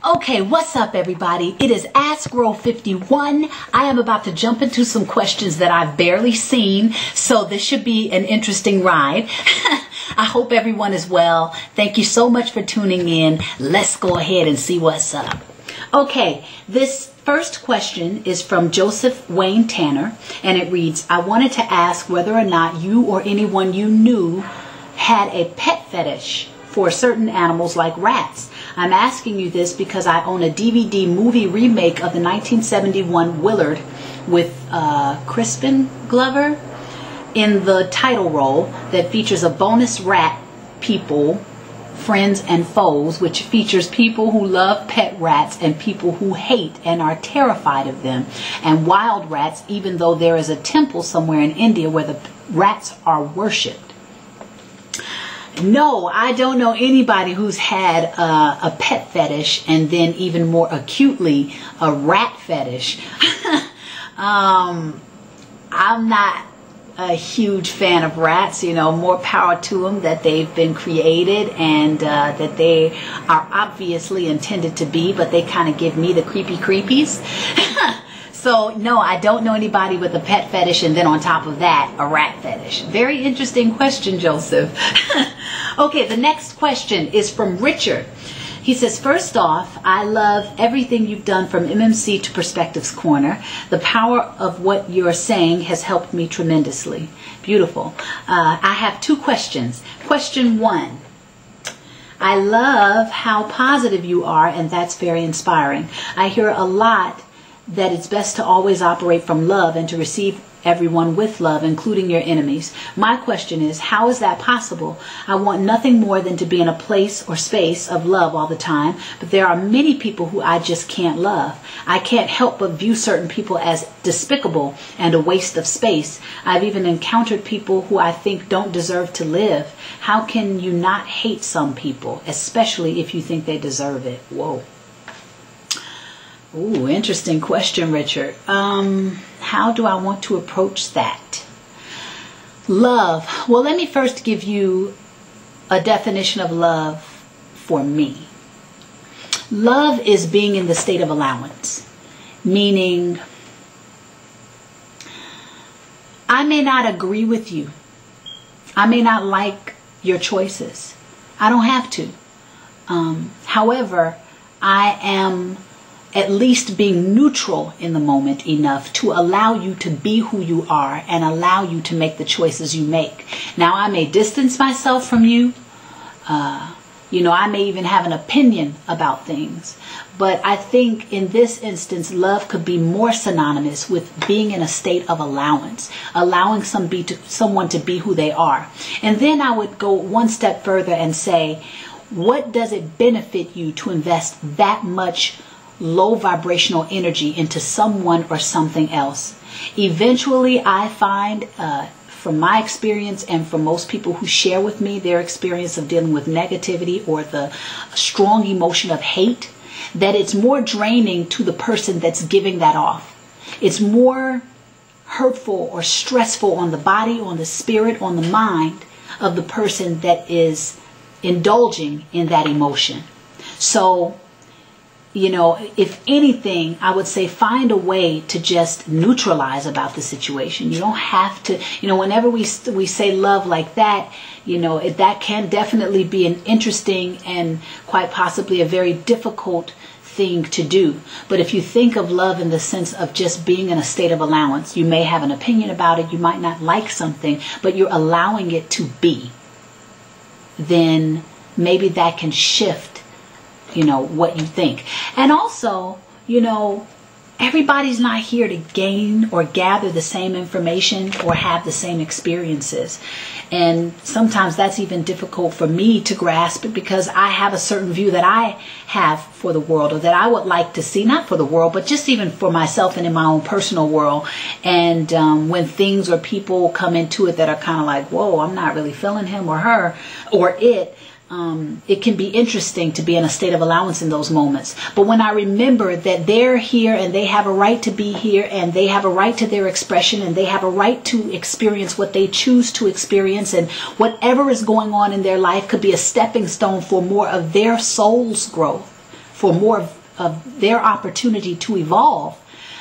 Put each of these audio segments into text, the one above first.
Okay, what's up everybody? It is Ask RHO 51. I am about to jump into some questions that I've barely seen, so this should be an interesting ride. I hope everyone is well. Thank you so much for tuning in. Let's go ahead and see what's up. Okay, this first question is from Joseph Wayne Tanner, and it reads, I wanted to ask whether or not you or anyone you knew had a pet fetish for certain animals like rats. I'm asking you this because I own a DVD movie remake of the 1971 Willard with Crispin Glover in the title role that features a bonus rat people, friends and foes, which features people who love pet rats and people who hate and are terrified of them, and wild rats, even though there is a temple somewhere in India where the rats are worshipped. No, I don't know anybody who's had a pet fetish and then even more acutely a rat fetish. I'm not a huge fan of rats, you know, more power to them that they've been created and that they are obviously intended to be, but they kind of give me the creepies. So, no, I don't know anybody with a pet fetish and then on top of that, a rat fetish. Very interesting question, Joseph. Okay, the next question is from Richard. He says, first off, I love everything you've done from MMC to Perspectives Corner. The power of what you're saying has helped me tremendously. Beautiful. I have two questions. Question one. I love how positive you are, and that's very inspiring. I hear a lot that it's best to always operate from love and to receive everyone with love, including your enemies. My question is, how is that possible? I want nothing more than to be in a place or space of love all the time, but there are many people who I just can't love. I can't help but view certain people as despicable and a waste of space. I've even encountered people who I think don't deserve to live. How can you not hate some people, especially if you think they deserve it? Whoa. Ooh, interesting question, Richard. How do I want to approach that? Love. Well, let me first give you a definition of love for me. Love is being in the state of allowance, meaning I may not agree with you. I may not like your choices. I don't have to. However, I am at least being neutral in the moment enough to allow you to be who you are and allow you to make the choices you make. Now, I may distance myself from you. I may even have an opinion about things. But I think in this instance, love could be more synonymous with being in a state of allowance, allowing someone to be who they are. And then I would go one step further and say, what does it benefit you to invest that much low vibrational energy into someone or something else? Eventually, I find from my experience and from most people who share with me their experience of dealing with negativity or the strong emotion of hate, that it's more draining to the person that's giving that off. It's more hurtful or stressful on the body, on the spirit, on the mind of the person that is indulging in that emotion. So, if anything, I would say find a way to just neutralize about the situation. You don't have to, whenever we say love like that, that can definitely be an interesting and quite possibly a very difficult thing to do. But if you think of love in the sense of just being in a state of allowance, you may have an opinion about it, you might not like something, but you're allowing it to be, then maybe that can shift what you think. And also, everybody's not here to gain or gather the same information or have the same experiences. And sometimes that's even difficult for me to grasp because I have a certain view that I have for the world, or that I would like to see, not for the world, but just even for myself and in my own personal world. And when things or people come into it that are kind of like, whoa, I'm not really feeling him or her or it, it can be interesting to be in a state of allowance in those moments. But when I remember that they're here and they have a right to be here and they have a right to their expression and they have a right to experience what they choose to experience, and whatever is going on in their life could be a stepping stone for more of their soul's growth, for more of their opportunity to evolve,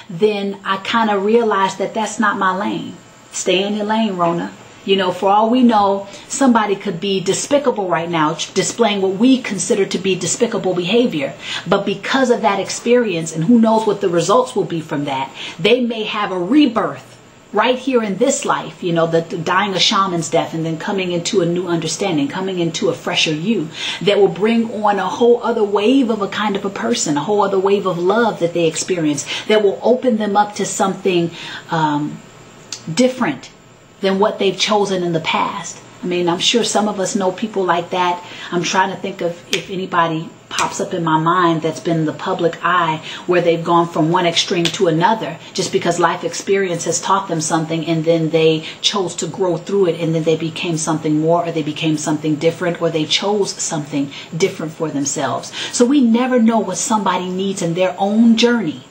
then I kind of realized that that's not my lane. Stay in your lane, Rona. You know, for all we know, somebody could be despicable right now, displaying what we consider to be despicable behavior. But because of that experience, and who knows what the results will be from that, they may have a rebirth right here in this life, you know, the dying a shaman's death and then coming into a new understanding, coming into a fresher you that will bring on a whole other wave of a kind of a person, a whole other wave of love that they experience that will open them up to something different than what they've chosen in the past. I mean, I'm sure some of us know people like that. I'm trying to think of if anybody pops up in my mind that's been in the public eye where they've gone from one extreme to another just because life experience has taught them something, and then they chose to grow through it, and then they became something more, or they became something different, or they chose something different for themselves. So we never know what somebody needs in their own journey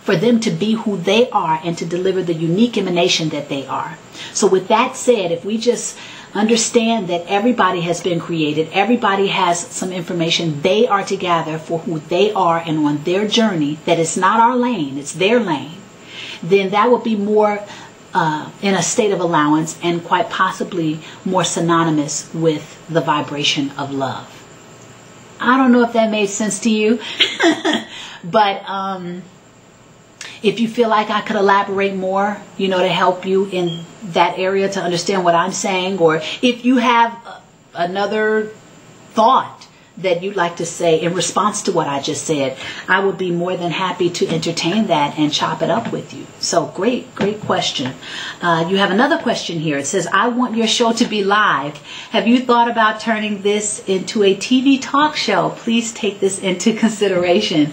for them to be who they are and to deliver the unique emanation that they are. So with that said, if we just understand that everybody has been created, everybody has some information they are to gather for who they are and on their journey, that it's not our lane, it's their lane, then that would be more in a state of allowance and quite possibly more synonymous with the vibration of love. I don't know if that made sense to you, but if you feel like I could elaborate more, you know, to help you in that area to understand what I'm saying, or if you have another thought that you'd like to say in response to what I just said, I would be more than happy to entertain that and chop it up with you. So great question. You have another question here. It says, I want your show to be live. Have you thought about turning this into a TV talk show? Please take this into consideration.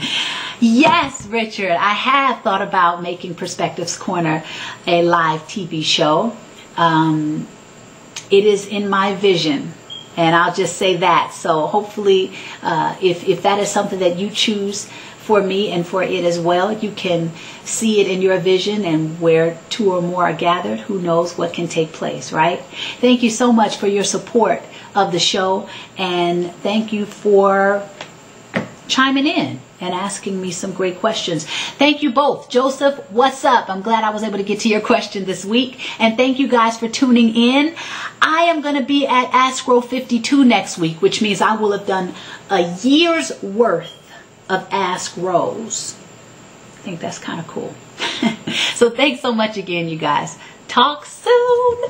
Yes, Richard, I have thought about making Perspectives Corner a live TV show. It is in my vision, and I'll just say that. So hopefully, if that is something that you choose for me and for it as well, you can see it in your vision, and where two or more are gathered, who knows what can take place, right? Thank you so much for your support of the show, and thank you for chiming in and asking me some great questions. Thank you both. Joseph, what's up? I'm glad I was able to get to your question this week. And thank you guys for tuning in. I am going to be at RHO 52 next week, which means I will have done a year's worth of RHOs. I think that's kind of cool. So thanks so much again, you guys. Talk soon.